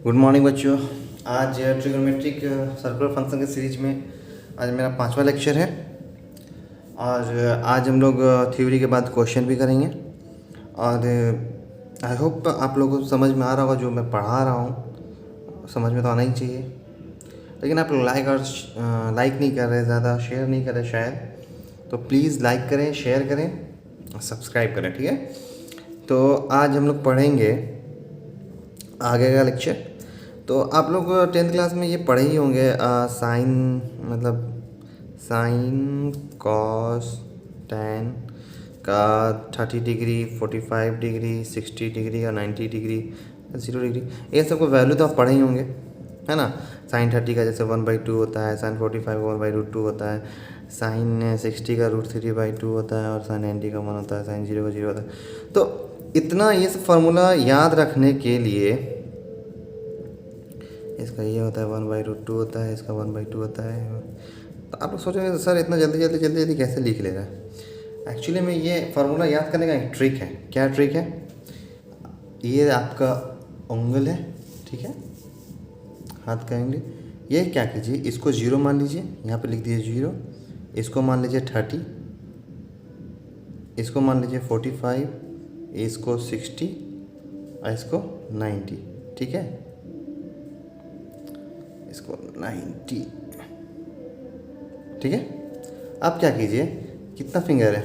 Good morning बच्चों। आज trigonometric circular function के सीरीज में आज मेरा 5वां लेक्चर है। और आज हम लोग थ्योरी के बाद क्वेश्चन भी करेंगे। और आई होप आप लोगों को समझ में आ रहा होगा जो मैं पढ़ा रहा हूँ, समझ में तो आना ही चाहिए। लेकिन आप लोग लाइक नहीं कर रहे, ज़्यादा शेयर नहीं कर रहे शायद, तो प्लीज़ लाइक करें, शेयर करें और सब्सक्राइब करें, ठीक है। तो आज हम लोग पढ़ेंगे आगे का लेक्चर। तो आप लोग 10th क्लास में ये पढ़े ही होंगे, साइन मतलब साइन कॉस टेन का 30 डिग्री, 45 डिग्री, 60 डिग्री और 90 डिग्री, 0 डिग्री, ये सब को वैल्यू तो आप पढ़े ही होंगे, है ना। साइन 30 का जैसे 1/2 होता है, साइन 45 का 1/√2 होता है, साइन 60 का √3/2 होता है और साइन 90 का 1 होता है, साइन 0 का 0 होता है। तो इतना ये सब फार्मूला याद रखने के लिए इसका ये होता है 1/√2 होता है, इसका 1/2 होता है। तो आप लोग सोचोगे सर इतना जल्दी कैसे लिख ले रहा है। एक्चुअली में ये फार्मूला याद करने का एक ट्रिक है। क्या ट्रिक है? ये आपका उंगल है, ठीक है, हाथ का एंगल। ये क्या कीजिए, इसको 0 मान लीजिए, यहाँ पे लिख दीजिए 0। इसको मान लीजिए 30, इसको मान लीजिए 45, इसको 60 और इसको 90, ठीक है, इसको 90, ठीक है। अब क्या कीजिए, कितना फिंगर है,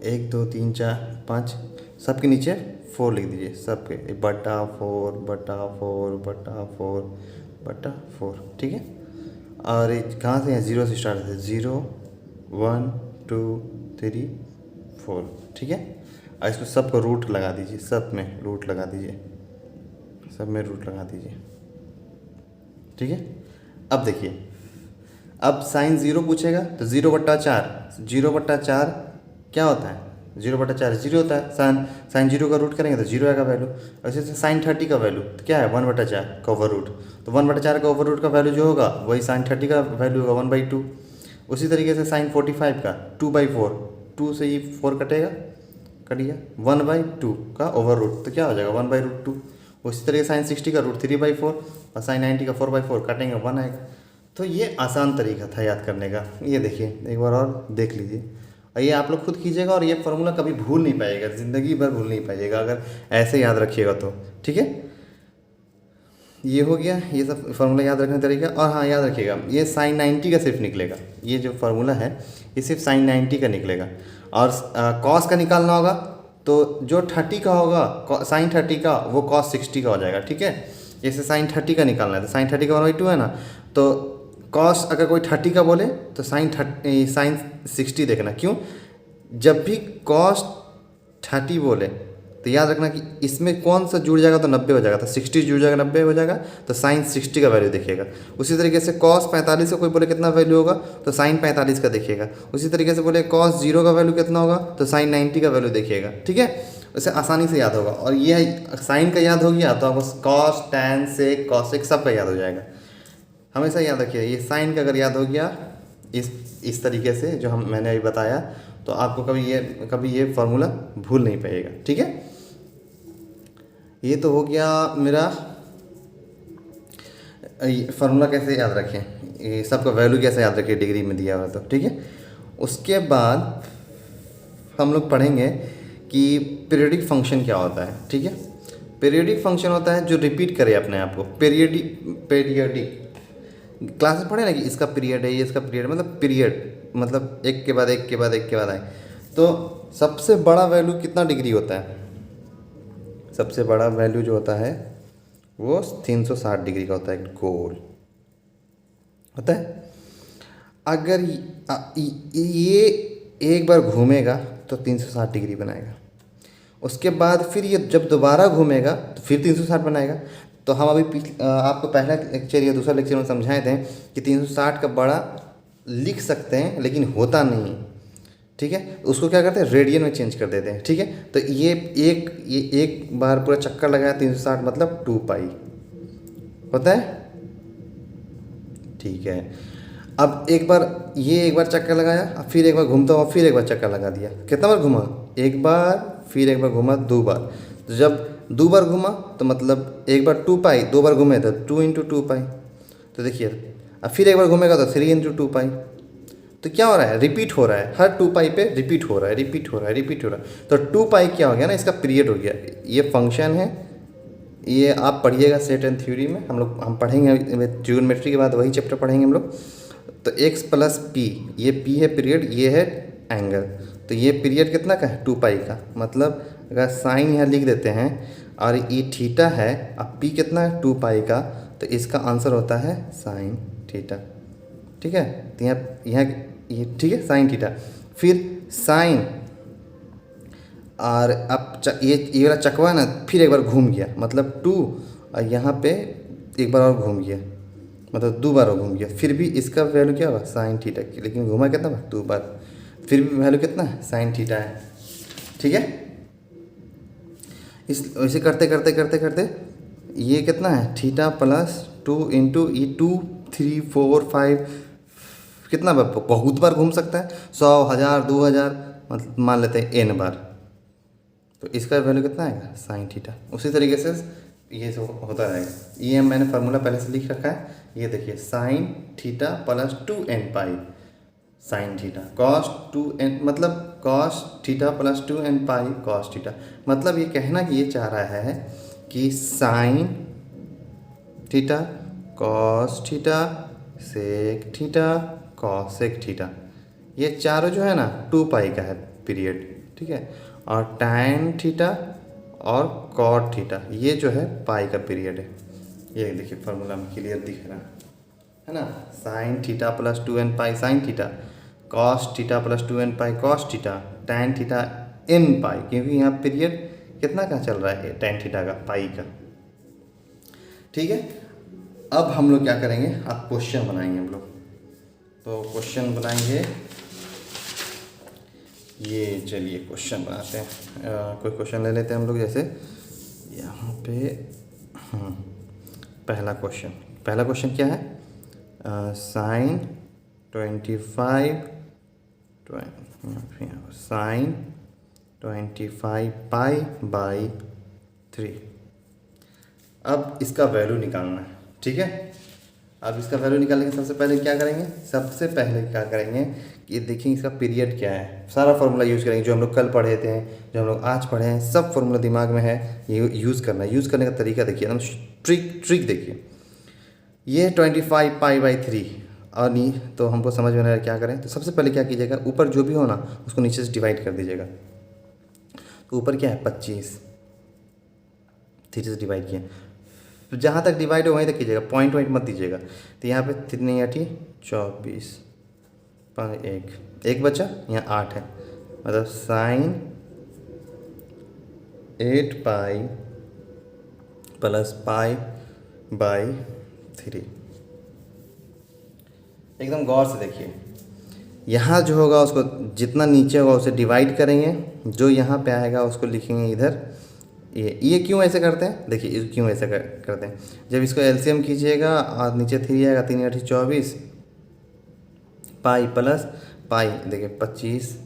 1 2 3 4 5, सबके नीचे 4 लिख दीजिए, सबके 1/4/4/4/4, ठीक है। और कहाँ से है, 0 से स्टार्ट है, 0 1 2 3 4, ठीक है। और इसको सबको रूट लगा दीजिए, सब में रूट लगा दीजिए, सब में रूट लगा दीजिए, ठीक है। अब देखिए, अब साइन 0 पूछेगा तो 0/4, 0/4 क्या होता है, 0/4 0 होता है। साइन 0 का रूट करेंगे तो 0 आएगा वैल्यू। ऐसे साइन 30 का वैल्यू तो क्या है, 1/4 का ओवर रूट। तो 1/4 का ओवर रूट का वैल्यू जो होगा वही साइन 30 का वैल्यू होगा 1/2। उसी तरीके से साइन 45 का 2/4, 2 से ही 4 कटेगा, कट गया, 1/2 का ओवर रूट तो क्या हो जाएगा 1/√2। उसी तरीके साइन 60 का √3/4 और साइन 90 का 4/4 काटेंगे 1 आएगा। तो ये आसान तरीका था याद करने का। ये देखिए, एक बार और देख लीजिए और ये आप लोग खुद कीजिएगा और ये फार्मूला कभी भूल नहीं पाइएगा, ज़िंदगी भर भूल नहीं पाइएगा अगर ऐसे याद रखिएगा तो, ठीक है। ये हो गया, ये सब फार्मूला याद रखने का तरीका। और हाँ, याद रखिएगा ये साइन 90 का सिर्फ निकलेगा, ये जो फार्मूला है ये सिर्फ साइन 90 का निकलेगा। और कॉस का निकालना होगा तो जो 30 का होगा साइन 30 का वो कॉस 60 का हो जाएगा, ठीक है। जैसे साइन 30 का निकालना है तो साइन 30 का 1/2 है ना, तो कॉस अगर कोई 30 का बोले तो साइन 60 देखना। क्यों? जब भी कॉस 30 बोले तो याद रखना कि इसमें कौन सा जुड़ जाएगा तो 90 हो जाएगा, तो 60 जुड़ जाएगा 90 हो जाएगा, तो साइन 60 का वैल्यू देखिएगा। उसी तरीके से कॉस 45 का कोई बोले कितना वैल्यू होगा तो साइन 45 का देखिएगा। उसी तरीके से बोले कॉस 0 का वैल्यू कितना होगा तो साइन 90 का वैल्यू देखिएगा, ठीक है। उसे आसानी से याद होगा। और ये साइन का याद हो गया तो आपको कॉस टैन सेक कॉसेक सब का याद हो जाएगा। हमेशा याद रखिए, ये साइन का अगर याद हो गया इस तरीके से जो मैंने अभी बताया तो आपको कभी ये फार्मूला भूल नहीं पाइएगा, ठीक है। ये तो हो गया मेरा फार्मूला कैसे याद रखें, ये सबका वैल्यू कैसे याद रखें डिग्री में दिया हुआ, तो ठीक है। उसके बाद हम लोग पढ़ेंगे कि पीरियडिक फंक्शन क्या होता है, ठीक है। पीरियडिक फंक्शन होता है जो रिपीट करे अपने आप को। पीरियडिक क्लास में पढ़े ना कि इसका पीरियड है, ये इसका पीरियड, मतलब पीरियड मतलब एक के बाद एक के बाद एक के बाद आए। तो सबसे बड़ा वैल्यू कितना डिग्री होता है, सबसे बड़ा वैल्यू जो होता है वो 360 डिग्री का होता है, गोल होता है। अगर ये एक बार घूमेगा तो 360 डिग्री बनाएगा, उसके बाद फिर ये जब दोबारा घूमेगा तो फिर 360 बनाएगा। तो हम अभी आपको पहला लेक्चर या दूसरा लेक्चर में समझाए थे कि 360 का बड़ा लिख सकते हैं लेकिन होता नहीं, ठीक है। उसको क्या करते हैं, रेडियन में चेंज कर देते हैं, ठीक है। तो ये एक बार पूरा चक्कर लगाया 360 मतलब 2π होता है, ठीक है। अब एक बार चक्कर लगाया, फिर एक बार घूमता हुआ फिर एक बार चक्कर लगा दिया, कितना बार घुमा, एक बार, फिर एक बार घुमा, 2 बार। तो जब दो बार घुमा तो मतलब एक बार 2 पाई, दो बार घूमे तो 2 इंटू 2 पाई। तो देखिए अब फिर एक बार घूमेगा तो 3 इंटू 2 पाई। तो क्या हो रहा है, रिपीट हो रहा है, हर 2 पाई पे रिपीट हो रहा है, रिपीट हो रहा है, रिपीट हो रहा है। तो 2 पाई क्या हो गया ना, इसका पीरियड हो गया। ये फंक्शन है, ये आप पढ़िएगा सेट एंड थ्योरी में, हम पढ़ेंगे ट्रिग्नोमेट्री के बाद वही चैप्टर पढ़ेंगे हम लोग। तो x प्लस पी, ये p है पीरियड, ये है एंगल। तो ये पीरियड कितना का है, 2 पाई का। मतलब अगर साइन यहाँ लिख देते हैं और ये थीटा है, अब p कितना है 2 पाई का, तो इसका आंसर होता है साइन थीटा। ठीक है, तो यहाँ ये ठीक है साइन थीटा। फिर साइन, और अब ये वाला चकवा ना फिर एक बार घूम गया, मतलब 2, और यहाँ पे एक बार और घूम गया, मतलब 2 बार और घूम गया। फिर भी इसका वैल्यू क्या होगा, साइन थीटा की, लेकिन घूमा कितना बार, 2 बार। फिर भी वैल्यू कितना है, साइन थीटा है। ठीक है, इस ऐसे करते करते करते करते ये कितना है, थीटा प्लस 2 इंटू ये 2 3 4 5, कितना बार, बहुत बार घूम सकता है, 100 1000 2000, मतलब मान लेते हैं n बार। तो इसका वैल्यू कितना आएगा, साइन थीटा। उसी तरीके से ये सब होता रहेगा। ये मैंने फार्मूला पहले से लिख रखा है, ये देखिए sine theta plus 2n pi sine theta, cos 2n मतलब cos theta plus 2n pi cos theta. मतलब ये कहना कि ये चाह रहा है कि sine theta cos theta sec theta cosec theta, ये चारों जो है ना 2 पाई का है पीरियड। ठीक है, और टैन थीटा और कॉट थीटा ये जो है पाई का पीरियड है। ये देखिए फार्मूला में क्लियर दिख रहा है ना, sign theta plus 2n pi sine theta, cos theta plus 2n pi cos theta, tan theta n पाई, क्योंकि यहाँ पीरियड कितना का चल रहा है, टैन थीटा का, पाई का। ठीक है, अब हम लोग क्या करेंगे, अब क्वेश्चन बनाएंगे हम लोग। तो क्वेश्चन बनाएंगे, ये चलिए क्वेश्चन बनाते हैं। कोई क्वेश्चन ले लेते हैं हम लोग, जैसे यहाँ पे पहला क्वेश्चन क्या है, साइन 25 साइन 25 पाई बाई 3। अब इसका वैल्यू निकालना है। ठीक है, अब इसका वैल्यू निकालने के सबसे पहले क्या करेंगे, कि देखेंगे इसका पीरियड क्या है। सारा फार्मूला यूज़ करेंगे जो हम लोग कल पढ़े थे, जो हम लोग आज पढ़े हैं, सब फार्मूला दिमाग में है, ये यूज़ करना है। यूज़ करने का तरीका देखिए, एकदम ट्रिक देखिए। ये 25 पाई बाई 3 और नहीं तो हमको समझ में नहीं आ रहा क्या करें। तो सबसे पहले क्या कीजिएगा, ऊपर जो भी हो ना उसको नीचे से डिवाइड कर दीजिएगा। तो ऊपर क्या है 25, 3 से डिवाइड किया, तो जहाँ तक डिवाइड हो वहीं तक कीजिएगा, पॉइंट मत दीजिएगा। तो यहाँ पे 3 8 24 एक बचा, यहाँ 8 है, मतलब sine 8 pi plus pi by 3। एकदम गौर से देखिए, यहाँ जो होगा उसको जितना नीचे होगा उसे डिवाइड करेंगे, जो यहाँ पे आएगा उसको लिखेंगे इधर। ये क्यों ऐसे करते हैं, देखिए क्यों ऐसे करते हैं, जब इसको एलसीएम कीजिएगा और नीचे 3 आएगा, 3 8 24 पाई प्लस पाई, देखिए 25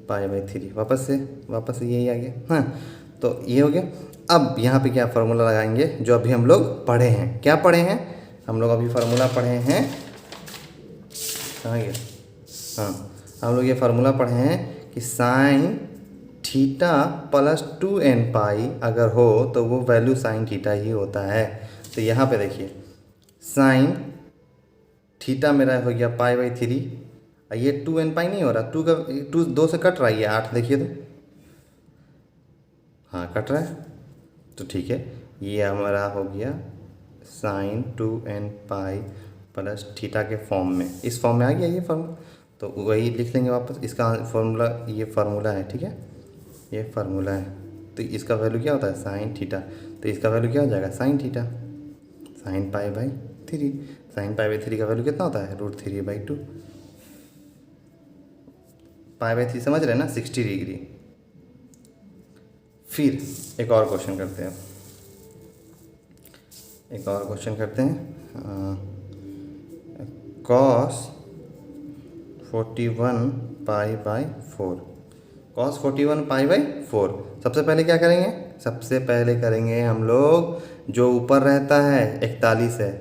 पाई बाई 3, वापस से यही आ गया। हाँ, तो ये हो गया। अब यहाँ पे क्या फार्मूला लगाएंगे, जो अभी हम लोग पढ़े हैं। क्या पढ़े हैं हम लोग, अभी फार्मूला पढ़े हैं, कहाँ गया, हाँ, हम लोग ये फार्मूला पढ़े हैं कि साइन थीटा प्लस 2n पाई अगर हो तो वो वैल्यू साइन थीटा ही होता है। तो यहाँ पे देखिए साइन थीटा मेरा हो गया पाई बाई 3, और ये 2n पाई नहीं हो रहा, 2 से कट रहा है, ये 8 देखिए तो, हाँ कट रहा है, तो ठीक है, ये हमारा हो गया sine 2n pi plus theta के फॉर्म में, इस फॉर्म में आ गया ये फॉर्मूला। तो वही लिख लेंगे वापस, इसका फॉर्मूला ये फार्मूला है। ठीक है, ये फार्मूला है। तो इसका वैल्यू क्या होता है, साइन थीटा। तो इसका वैल्यू क्या हो जाएगा, sine theta, sine pi by 3। Sine pi by 3 का वैल्यू कितना होता है, √3/2। पाई बाई 3 समझ रहे हैं ना, 60 डिग्री। फिर एक और क्वेश्चन करते हैं, cos 41 pi by 4, cos 41 pi by 4। सबसे पहले क्या करेंगे, सबसे पहले करेंगे हम लोग जो ऊपर रहता है 41 है,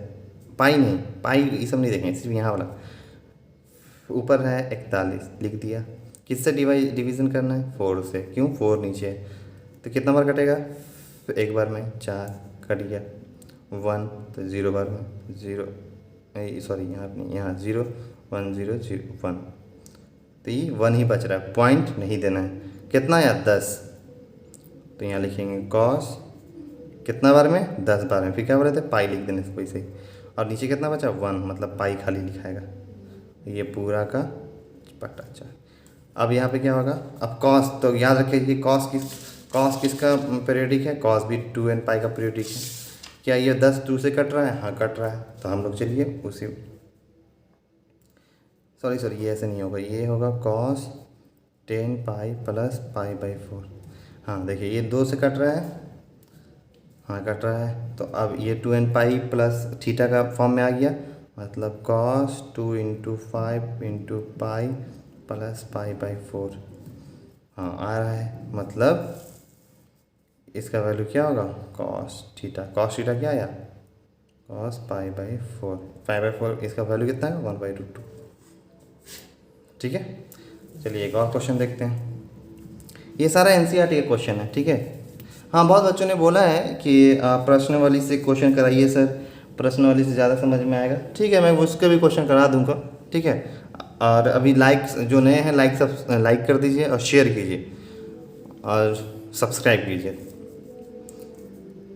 पाई नहीं, पाई ये सब नहीं देखेंगे, सिर्फ यहाँ वाला ऊपर है 41 लिख दिया। किससे डिवीज़न करना है? 4 से। क्यों? 4 नीचे है तो कितना बार कटेगा? एक बार में 4 कट गया, 1 तो 0 बार में 0, सॉरी यहाँ नहीं, यहाँ 0 1 0 0 1, तो ये 1 ही बच रहा है, पॉइंट नहीं देना है। कितना या 10, तो यहाँ लिखेंगे कॉस कितना बार में? 10 बार में। फिर क्या बोल रहे थे? पाई लिख देने से वैसे ही। और नीचे कितना बचा? 1, मतलब पाई खाली लिखाएगा। ये पूरा का पट्टा 4। अब यहाँ पे क्या होगा? अब कॉस, तो याद रखिए कि कॉस किसका पीरियडिक है? कॉस भी 2n पाई का पीरियडिक है। क्या ये 10 2 से कट रहा है? हाँ कट रहा है। तो हम लोग चलिए उसी, सॉरी ये ऐसे नहीं होगा, ये होगा cos 10 pi plus pi by 4। हाँ देखिए ये 2 से कट रहा है, हाँ कट रहा है। तो अब ये 2n पाई प्लस थीटा का फॉर्म में आ गया, मतलब cos 2 into 5 into pi plus pi by 4। हाँ आ रहा है, मतलब इसका वैल्यू क्या होगा? कॉस थीटा क्या आया? Cos pi by 4। Pi by 4 इसका वैल्यू कितना है? 1/√2। ठीक है, चलिए एक और क्वेश्चन देखते हैं। ये सारा एनसीईआरटी का क्वेश्चन है, ठीक है। हाँ बहुत बच्चों ने बोला है कि प्रश्नावली से क्वेश्चन कराइए सर, प्रश्नावली से ज़्यादा समझ में आएगा। ठीक है, मैं उसका भी क्वेश्चन करा दूंगा, ठीक है। और अभी जो नए हैं लाइक कर दीजिए और शेयर कीजिए और सब्सक्राइब कीजिए,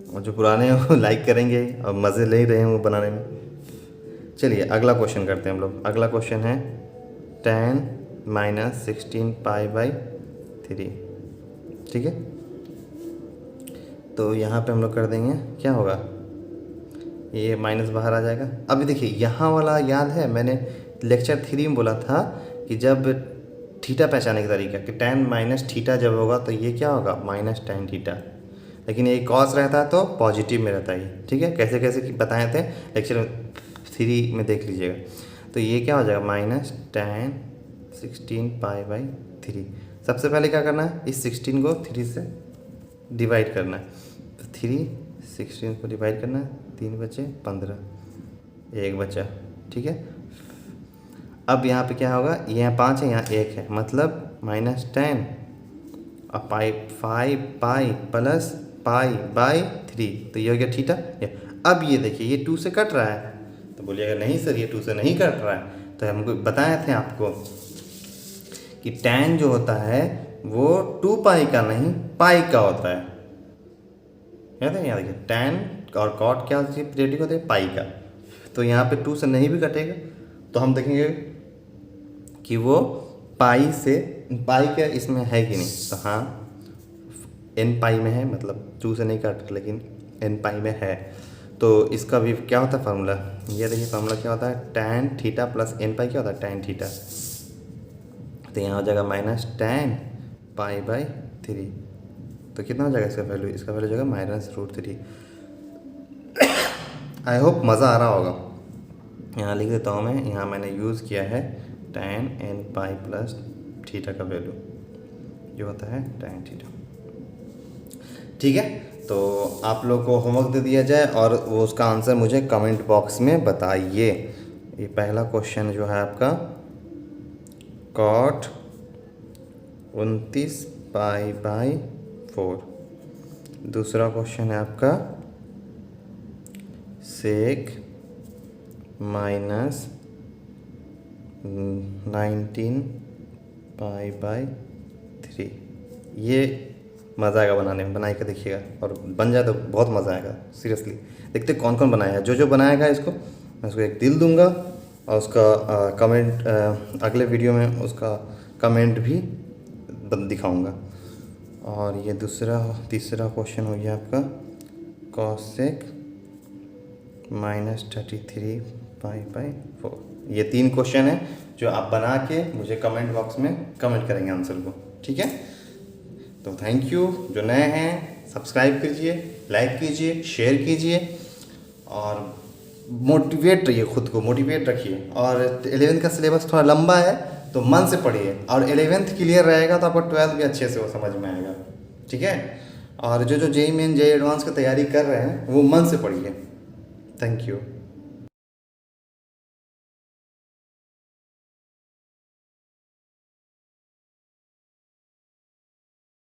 और जो पुराने हैं वो लाइक करेंगे और मज़े ले रहे हैं वो बनाने में। चलिए अगला क्वेश्चन करते हैं हम लोग। अगला क्वेश्चन है 10 - 16 पाई बाई 3, ठीक है। तो यहाँ पे हम लोग कर देंगे, क्या होगा? ये माइनस बाहर आ जाएगा। अभी देखिए यहाँ वाला याद है, मैंने लेक्चर 3 में बोला था कि जब थीटा पहचाने का तरीका कि tan माइनस थीटा जब होगा तो ये क्या होगा? Minus tan theta. लेकिन ये कॉस रहता है तो पॉजिटिव में रहता है, ठीक है। कैसे कैसे बताए थे लेक्चर 3 में, देख लीजिएगा। तो ये क्या हो जाएगा? Minus tan 16 pi by 3। सबसे पहले क्या करना है? इस 16 को 3 से डिवाइड करना है। तो 3 16 को डिवाइड करना है, 3 बचे 15, 1 बचा, ठीक है। अब यहाँ पे क्या होगा? यहाँ 5 है, यहाँ 1 है, मतलब माइनस 10 और पाई 5 पाई प्लस पाई बाई 3, तो ये हो गया थीटा। अब ये देखिए ये 2 से कट रहा है, तो बोलिएगा नहीं सर ये 2 से नहीं कट रहा है। तो हमको बताए थे आपको कि tan जो होता है वो 2 पाई का नहीं पाई का होता है। याद है? यहाँ देखिए tan और cot क्या पीरियडिक होते हैं? पाई का। तो यहाँ पे 2 से नहीं भी कटेगा तो हम देखेंगे कि वो पाई का इसमें है कि नहीं। तो हाँ n पाई में है, मतलब 2 से नहीं काट, लेकिन n पाई में है। तो इसका भी क्या होता है फार्मूला? ये देखिए फार्मूला क्या होता है? tan थीटा प्लस n पाई क्या होता है? tan theta. तो यहाँ हो जाएगा माइनस tan पाई बाई 3। तो कितना हो जाएगा इसका वैल्यू? इसका वैल्यू हो जाएगा -√3। आई होप मज़ा आ रहा होगा। यहाँ लिख देता हूँ मैं, यहाँ मैंने यूज़ किया है tan n पाई प्लस थीटा का वैल्यू जो होता है tan थीटा, ठीक है। तो आप लोग को होमवर्क दे दिया जाए और वो उसका आंसर मुझे कमेंट बॉक्स में बताइए। ये पहला क्वेश्चन जो है आपका cot 29 पाई बाई 4। दूसरा क्वेश्चन है आपका sec माइनस 19 पाई बाई 3। ये मज़ा आएगा बनाने में, बनाई के देखिएगा और बन जाए तो बहुत मज़ा आएगा। सीरियसली देखते कौन कौन बनाया, जो बनाएगा इसको मैं उसको एक दिल दूंगा और उसका कमेंट अगले वीडियो में उसका कमेंट भी दिखाऊंगा। और ये तीसरा क्वेश्चन हो गया आपका cosec -33 पाई बाई 4। ये 3 क्वेश्चन है जो आप बना के मुझे कमेंट बॉक्स में कमेंट करेंगे आंसर को, ठीक है। तो थैंक यू। जो नए हैं सब्सक्राइब कीजिए, लाइक कीजिए, शेयर कीजिए और मोटिवेट रहिए, खुद को मोटिवेट रखिए। और 11th का सिलेबस थोड़ा लंबा है तो मन से पढ़िए, और 11th क्लियर रहेगा तो आपको 12th भी अच्छे से वो समझ में आएगा, ठीक है। और जो जो जेई मेन जेई एडवांस की तैयारी कर रहे हैं वो मन से पढ़िए। Thank you.